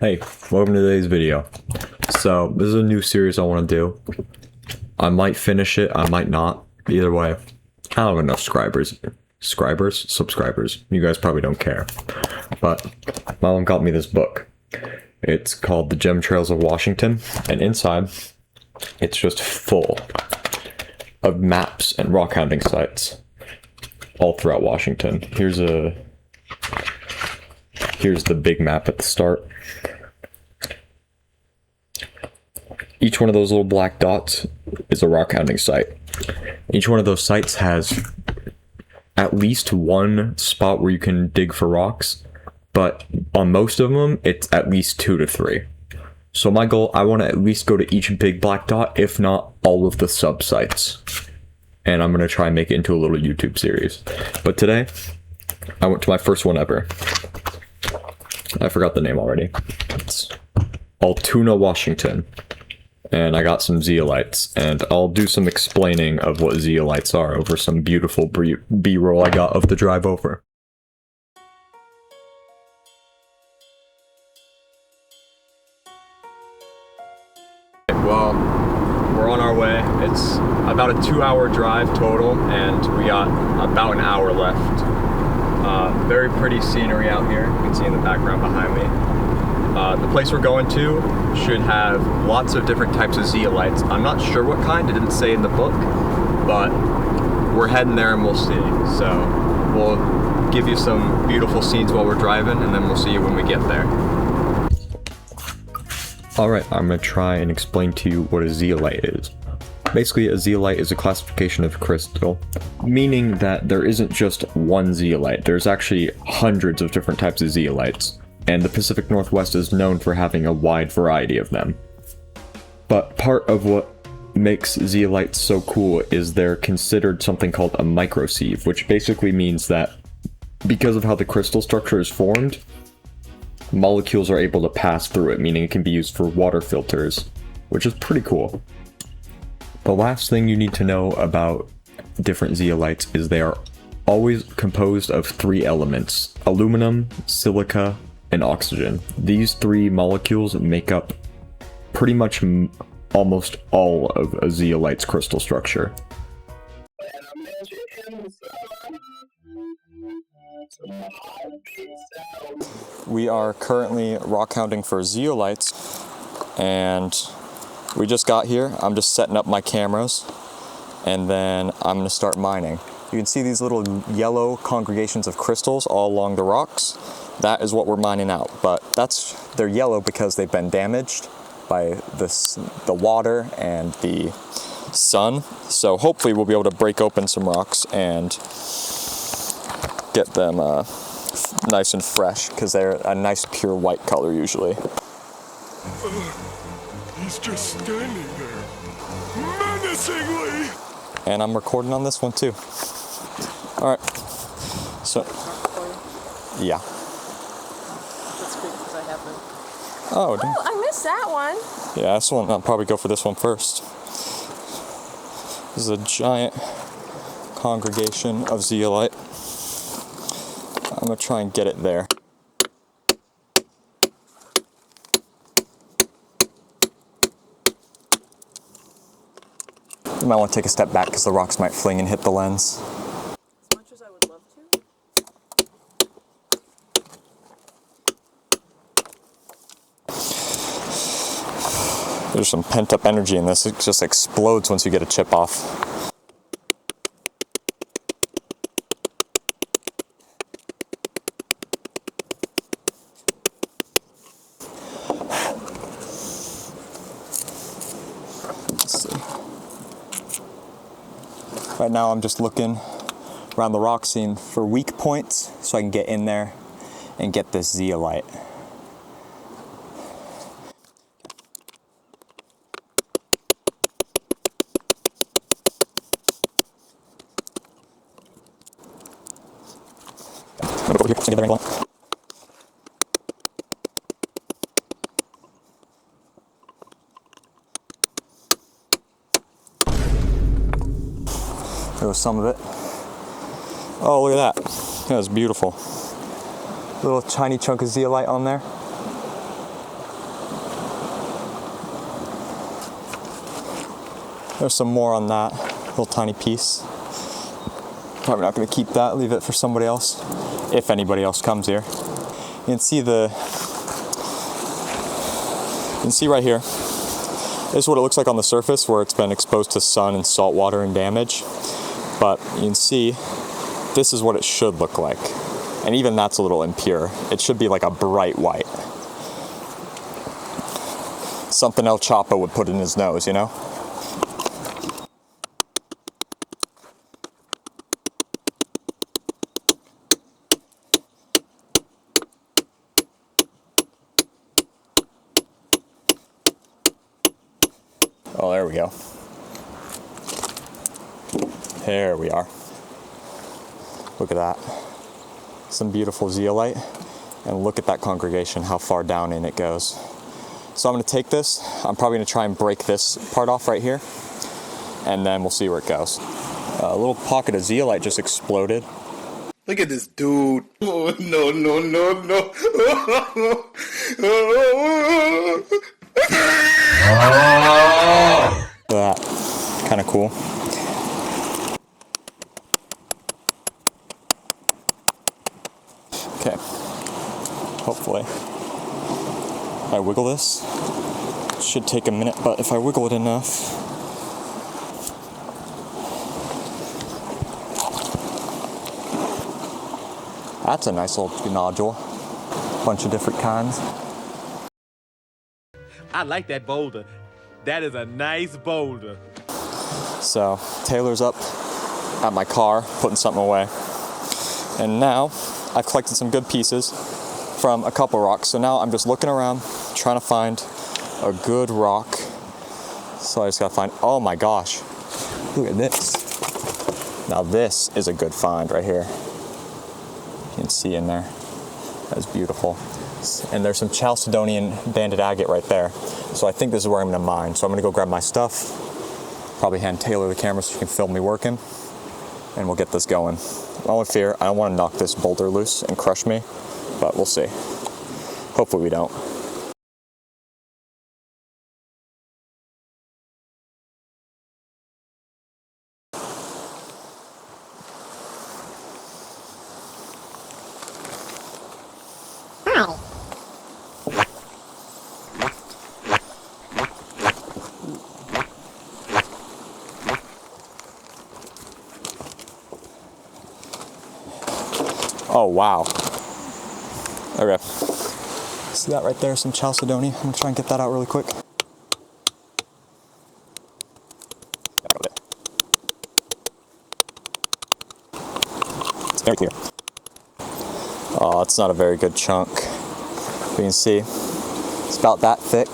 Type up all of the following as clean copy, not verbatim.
Hey, welcome to today's video. So, this is a new series I want to do. I might finish it, I might not. Either way, I don't have enough subscribers. You guys probably don't care. But, my mom got me this book. It's called The Chemtrails of Washington, and inside, it's just full of maps and rockhounding sites all throughout Washington. Here's the big map at the start. Each one of those little black dots is a rockhounding site. Each one of those sites has at least one spot where you can dig for rocks, but on most of them, it's at least 2 to 3. So my goal, I want to at least go to each big black dot, if not all of the sub-sites. And I'm going to try and make it into a little YouTube series. But today, I went to my first one ever. I forgot the name already. It's Altoona, Washington. And I got some zeolites, and I'll do some explaining of what zeolites are over some beautiful B-roll I got of the drive over. Well, we're on our way. It's about a 2-hour drive total, and we got about an hour left. Very pretty scenery out here. You can see in the background behind me. The place we're going to should have lots of different types of zeolites. I'm not sure what kind, it didn't say in the book, but we're heading there and we'll see. So we'll give you some beautiful scenes while we're driving, and then we'll see you when we get there. Alright, I'm going to try and explain to you what a zeolite is. Basically, a zeolite is a classification of crystal, meaning that there isn't just one zeolite. There's actually hundreds of different types of zeolites, and the Pacific Northwest is known for having a wide variety of them. But part of what makes zeolites so cool is they're considered something called a microsieve, which basically means that because of how the crystal structure is formed, molecules are able to pass through it, meaning it can be used for water filters, which is pretty cool. The last thing you need to know about different zeolites is they are always composed of 3 elements: aluminum, silica, and oxygen. These 3 molecules make up pretty much almost all of a zeolite's crystal structure. We are currently rockhounding for zeolites, and we just got here. I'm just setting up my cameras, and then I'm going to start mining. You can see these little yellow congregations of crystals all along the rocks. That is what we're mining out, but they're yellow because they've been damaged by the water and the sun. So hopefully we'll be able to break open some rocks and get them nice and fresh, because they're a nice pure white color usually. He's just standing there, menacingly! And I'm recording on this one too. Alright, so, yeah. That's great because I haven't. Oh, I missed that one. Yeah, this one, I'll probably go for this one first. This is a giant congregation of zeolite. I'm gonna try and get it there. You might want to take a step back because the rocks might fling and hit the lens. As much as I would love to. There's some pent-up energy in this. It just explodes once you get a chip off. Let's see. Right now I'm just looking around the rock scene for weak points so I can get in there and get this zeolite. There was some of it. Oh, look at that. That was beautiful. Little tiny chunk of zeolite on there. There's some more on that little tiny piece. Probably not going to keep that, leave it for somebody else, if anybody else comes here. You can see right here, this is what it looks like on the surface where it's been exposed to sun and salt water and damage. But you can see, this is what it should look like. And even that's a little impure. It should be like a bright white. Something El Chapo would put in his nose, you know? Oh, there we go. There we are. Look at that. Some beautiful zeolite. And look at that congregation, how far down in it goes. So I'm going to take this. I'm probably going to try and break this part off right here. And then we'll see where it goes. A little pocket of zeolite just exploded. Look at this dude. Oh, no, no, no, no. Look at that. Kind of cool. Okay. Hopefully. If I wiggle this, it should take a minute, but if I wiggle it enough. That's a nice little nodule. Bunch of different kinds. I like that boulder. That is a nice boulder. So Taylor's up at my car, putting something away. And now I've collected some good pieces from a couple rocks. So now I'm just looking around, trying to find a good rock. So I just gotta find, oh my gosh, look at this. Now this is a good find right here. You can see in there, that's beautiful. And there's some chalcedonian banded agate right there. So I think this is where I'm gonna mine. So I'm gonna go grab my stuff, probably hand Taylor the camera so she can film me working, and we'll get this going. My only fear, I don't wanna knock this boulder loose and crush me, but we'll see. Hopefully we don't. Oh, wow. Okay. See that right there, some chalcedony? I'm gonna try and get that out really quick. It's very clear. Oh, it's not a very good chunk. You can see, it's about that thick.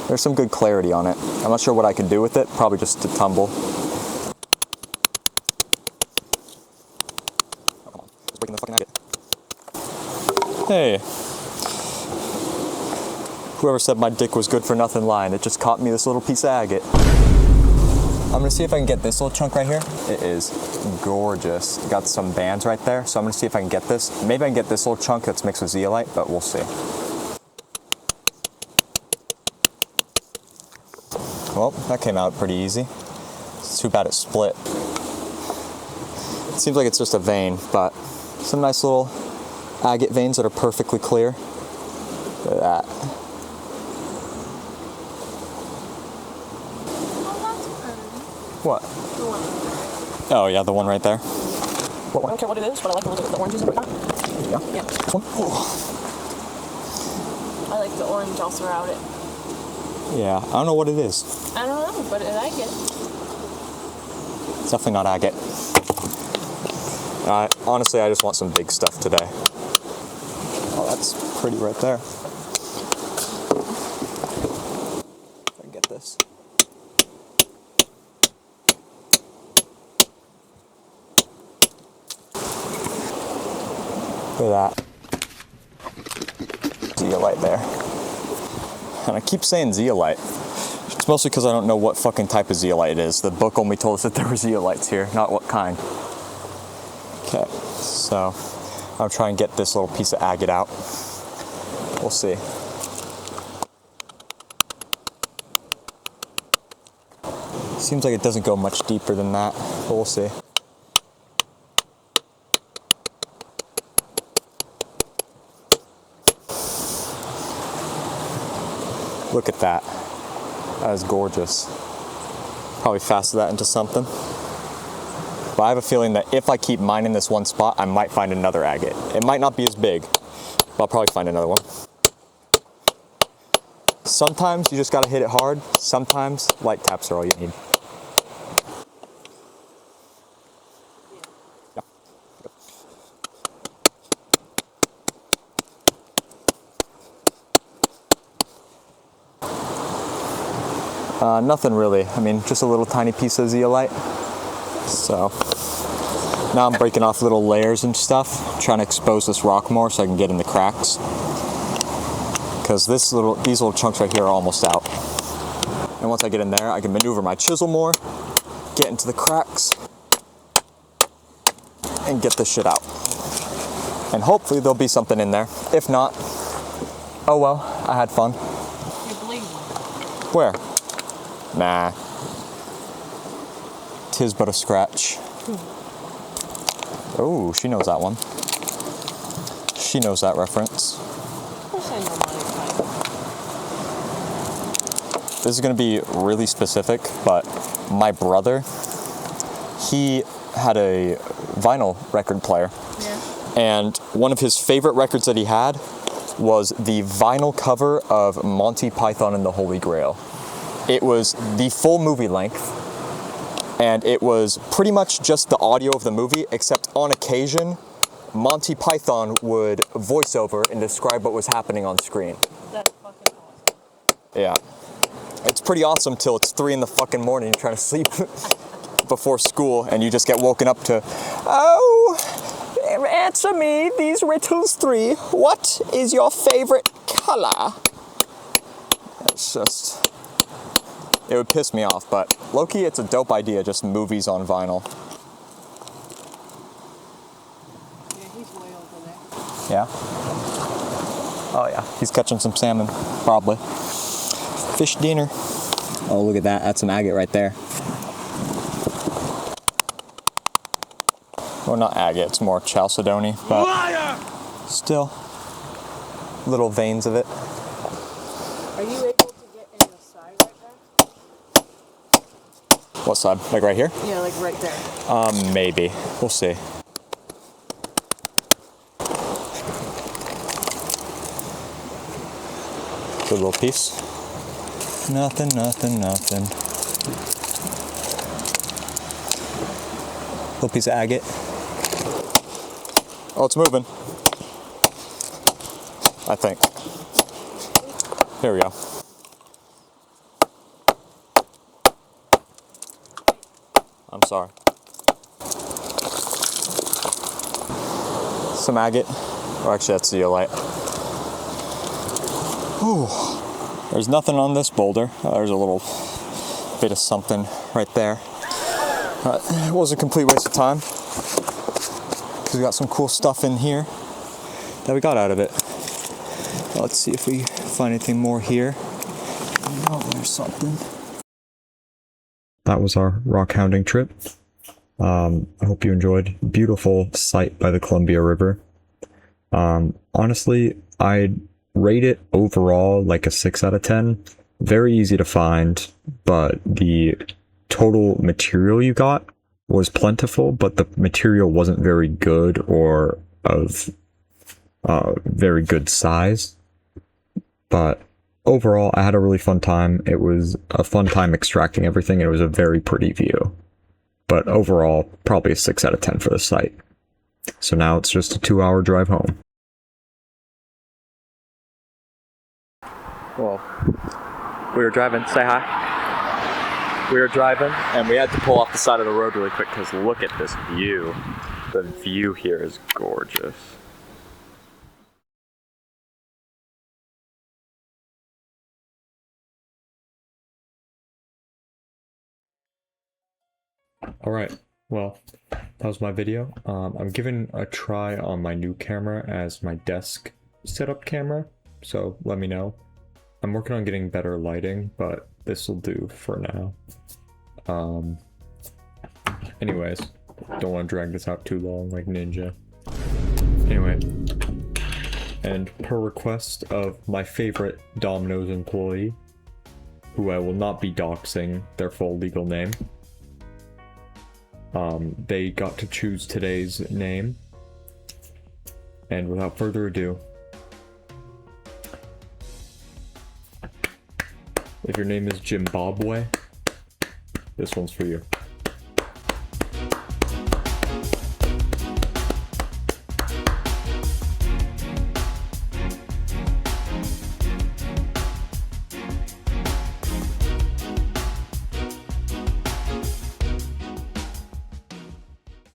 There's some good clarity on it. I'm not sure what I can do with it, probably just to tumble. Breaking the fucking agate. Hey. Whoever said my dick was good for nothing lying. It just caught me this little piece of agate. I'm gonna see if I can get this little chunk right here. It is gorgeous. Got some bands right there, so I'm gonna see if I can get this. Maybe I can get this little chunk that's mixed with zeolite, but we'll see. Well, that came out pretty easy. It's too bad it split. It seems like it's just a vein, but some nice little agate veins that are perfectly clear. Look at that. What? Oh yeah, the one right there. I don't care what it is, but I like to look at the oranges every time. Yeah. I like the orange all throughout it. Yeah, I don't know what it is. I don't know, but I like it. It's definitely not agate. Honestly, I just want some big stuff today. Oh, that's pretty right there. If I can get this. Look at that. Zeolite there. And I keep saying zeolite. It's mostly because I don't know what fucking type of zeolite it is. The book only told us that there were zeolites here, not what kind. Okay, so I'll try and get this little piece of agate out. We'll see. Seems like it doesn't go much deeper than that, but we'll see. Look at that. That is gorgeous. Probably fasten that into something. But I have a feeling that if I keep mining this one spot, I might find another agate. It might not be as big, but I'll probably find another one. Sometimes you just gotta hit it hard. Sometimes light taps are all you need. Nothing really. I mean, just a little tiny piece of zeolite. So now I'm breaking off little layers and stuff, trying to expose this rock more so I can get in the cracks. Because these little chunks right here are almost out. And once I get in there, I can maneuver my chisel more, get into the cracks, and get this shit out. And hopefully there'll be something in there. If not, oh well, I had fun. You're bleeding. Where? Nah. 'Tis but a scratch. Oh, she knows that one. She knows that reference. Of course I know my This is gonna be really specific, but my brother, he had a vinyl record player. Yeah. And one of his favorite records that he had was the vinyl cover of Monty Python and the Holy Grail. It was the full movie length, and it was pretty much just the audio of the movie, except on occasion, Monty Python would voice over and describe what was happening on screen. That's fucking awesome. Yeah. It's pretty awesome till it's 3 in the fucking morning, you're trying to sleep before school, and you just get woken up to, oh, answer me these riddles 3. What is your favorite color? It's just... It would piss me off, but low-key, it's a dope idea, just movies on vinyl. Yeah, he's way over there. Yeah? Oh yeah, he's catching some salmon, probably. Fish dinner. Oh, look at that, that's some agate right there. Well, not agate, it's more chalcedony, but still, little veins of it. Are you able to get in the side right there? What side? Like right here? Yeah, like right there. Maybe. We'll see. Good little piece. Nothing, nothing, nothing. Little piece of agate. Oh, it's moving. I think. There we go. I'm sorry. Some agate. Or actually, that's zeolite. Ooh. There's nothing on this boulder. There's a little bit of something right there. It was a complete waste of time. Because we got some cool stuff in here that we got out of it. Let's see if we find anything more here. Oh, there's something. That was our rock hounding trip. I hope you enjoyed. Beautiful sight by the Columbia River. Honestly, I'd rate it overall like a 6 out of 10. Very easy to find, but the total material you got was plentiful, but the material wasn't very good or of very good size. But overall, I had a really fun time. It was a fun time extracting everything. It was a very pretty view. But overall, probably a 6 out of 10 for the site. So now it's just a 2-hour drive home. Well, we were driving, say hi. We were driving and we had to pull off the side of the road really quick because look at this view. The view here is gorgeous. Alright, well, that was my video. I'm giving a try on my new camera as my desk setup camera, so let me know. I'm working on getting better lighting, but this will do for now. Anyways, don't want to drag this out too long like Ninja. Anyway, and per request of my favorite Domino's employee, who I will not be doxing their full legal name, they got to choose today's name. And without further ado, if your name is Zimbabwe, this one's for you.